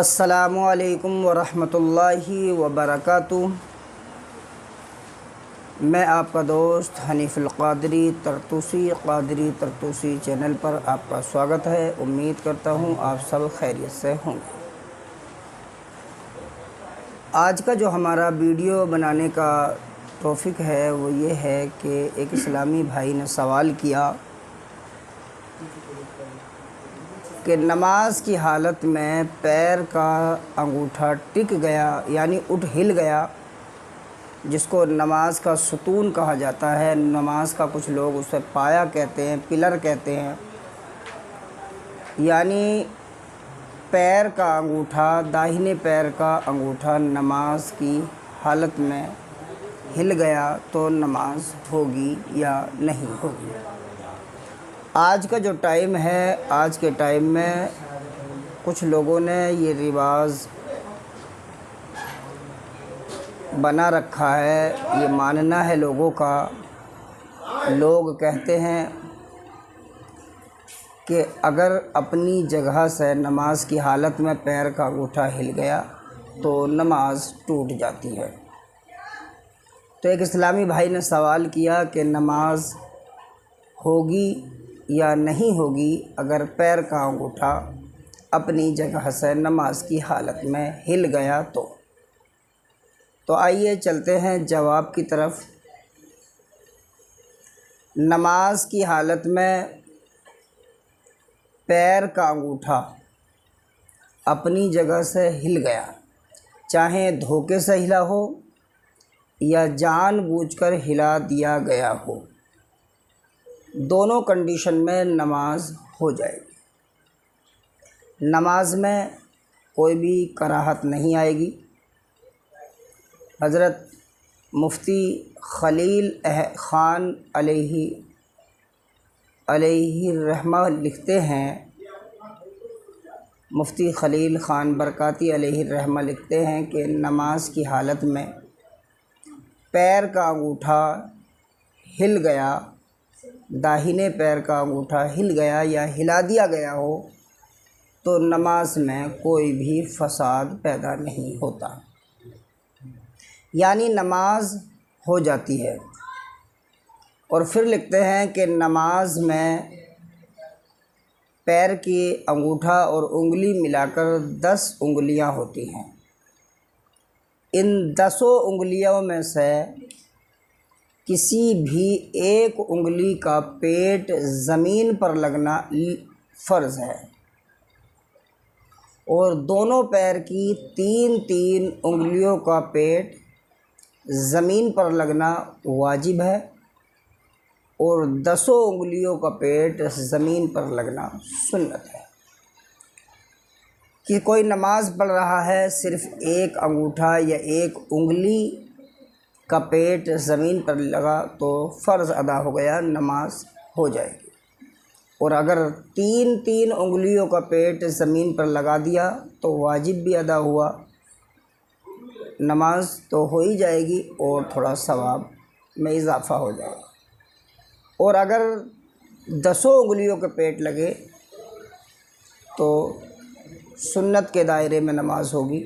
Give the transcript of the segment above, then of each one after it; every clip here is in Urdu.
السلام علیکم ورحمۃ اللہ وبرکاتہ۔ میں آپ کا دوست حنیف القادری قادری ترتوسی چینل پر آپ کا سواگت ہے۔ امید کرتا ہوں آپ سب خیریت سے ہوں گے۔ آج کا جو ہمارا ویڈیو بنانے کا ٹاپک ہے وہ یہ ہے کہ ایک اسلامی بھائی نے سوال کیا کہ نماز کی حالت میں پیر کا انگوٹھا ٹک گیا یعنی ہل گیا، جس کو نماز کا ستون کہا جاتا ہے۔ نماز کا کچھ لوگ اسے پایا کہتے ہیں، پلر کہتے ہیں، یعنی پیر کا انگوٹھا، داہنے پیر کا انگوٹھا نماز کی حالت میں ہل گیا تو نماز ہوگی یا نہیں ہوگی۔ آج کا جو ٹائم ہے، آج کے ٹائم میں کچھ لوگوں نے یہ رواج بنا رکھا ہے، یہ ماننا ہے لوگوں کا۔ لوگ کہتے ہیں کہ اگر اپنی جگہ سے نماز کی حالت میں پیر کا انگوٹھا ہل گیا تو نماز ٹوٹ جاتی ہے۔ تو ایک اسلامی بھائی نے سوال کیا کہ نماز ہوگی یا نہیں ہوگی اگر پیر کا انگوٹھا اپنی جگہ سے نماز کی حالت میں ہل گیا تو آئیے چلتے ہیں جواب کی طرف۔ نماز کی حالت میں پیر کا انگوٹھا اپنی جگہ سے ہل گیا، چاہے دھوکے سے ہلا ہو یا جان بوجھ کر ہلا دیا گیا ہو، دونوں کنڈیشن میں نماز ہو جائے گی۔ نماز میں کوئی بھی کراہت نہیں آئے گی۔ حضرت مفتی خلیل خان علیہ الرحمہ لکھتے ہیں، مفتی خلیل خان برکاتی علیہ الرحمہ لکھتے ہیں کہ نماز کی حالت میں پیر کا انگوٹھا ہل گیا، داہنے پیر کا انگوٹھا ہل گیا یا ہلا دیا گیا ہو تو نماز میں کوئی بھی فساد پیدا نہیں ہوتا، یعنی نماز ہو جاتی ہے۔ اور پھر لکھتے ہیں کہ نماز میں پیر کی انگوٹھا اور انگلی ملا کر 10 انگلیاں ہوتی ہیں۔ ان 10 انگلیوں میں سے کسی بھی ایک انگلی کا پیٹ زمین پر لگنا فرض ہے، اور دونوں پیر کی 3 انگلیوں کا پیٹ زمین پر لگنا واجب ہے، اور 10 انگلیوں کا پیٹ زمین پر لگنا سنت ہے۔ کہ کوئی نماز پڑھ رہا ہے، صرف ایک انگوٹھا یا ایک انگلی کا پیٹ زمین پر لگا تو فرض ادا ہو گیا، نماز ہو جائے گی۔ اور اگر 3 انگلیوں کا پیٹ زمین پر لگا دیا تو واجب بھی ادا ہوا، نماز تو ہو ہی جائے گی اور تھوڑا ثواب میں اضافہ ہو جائے گا۔ اور اگر 10 انگلیوں کے پیٹ لگے تو سنت کے دائرے میں نماز ہوگی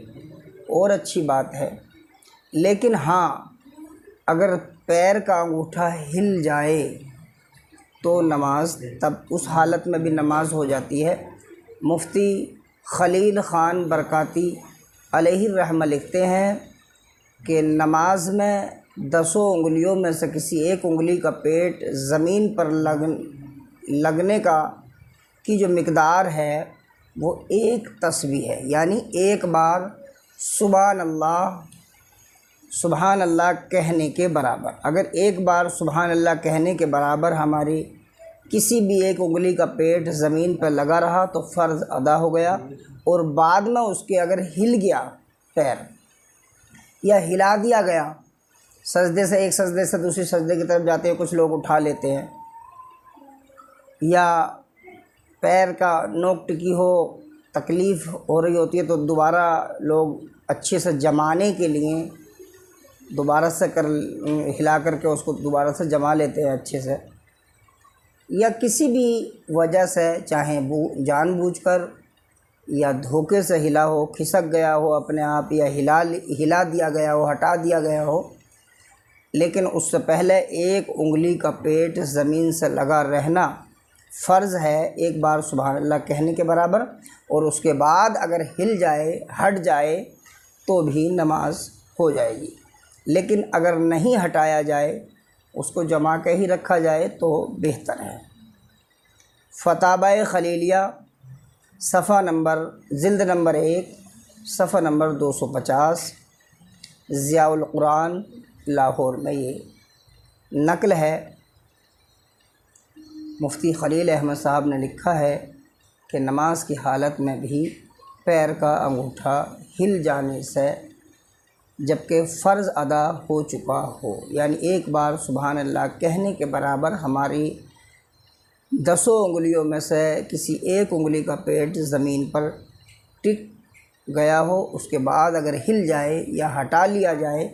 اور اچھی بات ہے۔ لیکن ہاں، اگر پیر کا انگوٹھا ہل جائے تو نماز تب اس حالت میں بھی نماز ہو جاتی ہے۔ مفتی خلیل خان برکاتی علیہ الرحمہ لکھتے ہیں کہ نماز میں 10 انگلیوں میں سے کسی ایک انگلی کا پیٹ زمین پر لگنے کی جو مقدار ہے وہ ایک تسبیح ہے، یعنی ایک بار سبحان اللہ کہنے کے برابر۔ اگر ایک بار سبحان اللہ کہنے کے برابر ہماری کسی بھی ایک انگلی کا پیٹ زمین پر لگا رہا تو فرض ادا ہو گیا، اور بعد میں اس کے اگر ہل گیا پیر یا ہلا دیا گیا، سجدے سے ایک سجدے سے دوسری سجدے کی طرف جاتے ہیں، کچھ لوگ اٹھا لیتے ہیں، یا پیر کا نوک ٹکی ہو، تکلیف ہو رہی ہوتی ہے تو دوبارہ لوگ اچھے سے جمانے کے لیے دوبارہ سے ہلا کر کے اس کو دوبارہ سے جما لیتے ہیں اچھے سے، یا کسی بھی وجہ سے، چاہے جان بوجھ کر یا دھوکے سے ہلا ہو، کھسک گیا ہو اپنے آپ، یا ہلا دیا گیا ہو، ہٹا دیا گیا ہو، لیکن اس سے پہلے ایک انگلی کا پیٹ زمین سے لگا رہنا فرض ہے ایک بار سبحان اللہ کہنے کے برابر، اور اس کے بعد اگر ہل جائے، ہٹ جائے تو بھی نماز ہو جائے گی۔ لیکن اگر نہیں ہٹایا جائے، اس کو جما کے ہی رکھا جائے تو بہتر ہے۔ فتاوی خلیلیہ صفحہ نمبر جلد نمبر 1 صفحہ نمبر 250، ضیاء القرآن لاہور میں یہ نقل ہے۔ مفتی خلیل احمد صاحب نے لکھا ہے کہ نماز کی حالت میں بھی پیر کا انگوٹھا ہل جانے سے جبکہ فرض ادا ہو چکا ہو، یعنی ایک بار سبحان اللہ کہنے کے برابر ہماری 10 انگلیوں میں سے کسی ایک انگلی کا پیٹ زمین پر ٹک گیا ہو، اس کے بعد اگر ہل جائے یا ہٹا لیا جائے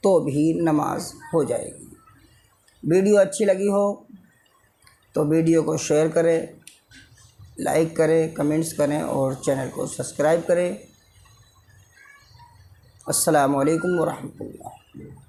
تو بھی نماز ہو جائے گی۔ ویڈیو اچھی لگی ہو تو ویڈیو کو شیئر کریں، لائک کریں، کمنٹس کریں اور چینل کو سبسکرائب کریں۔ السلام علیکم ورحمۃ اللہ۔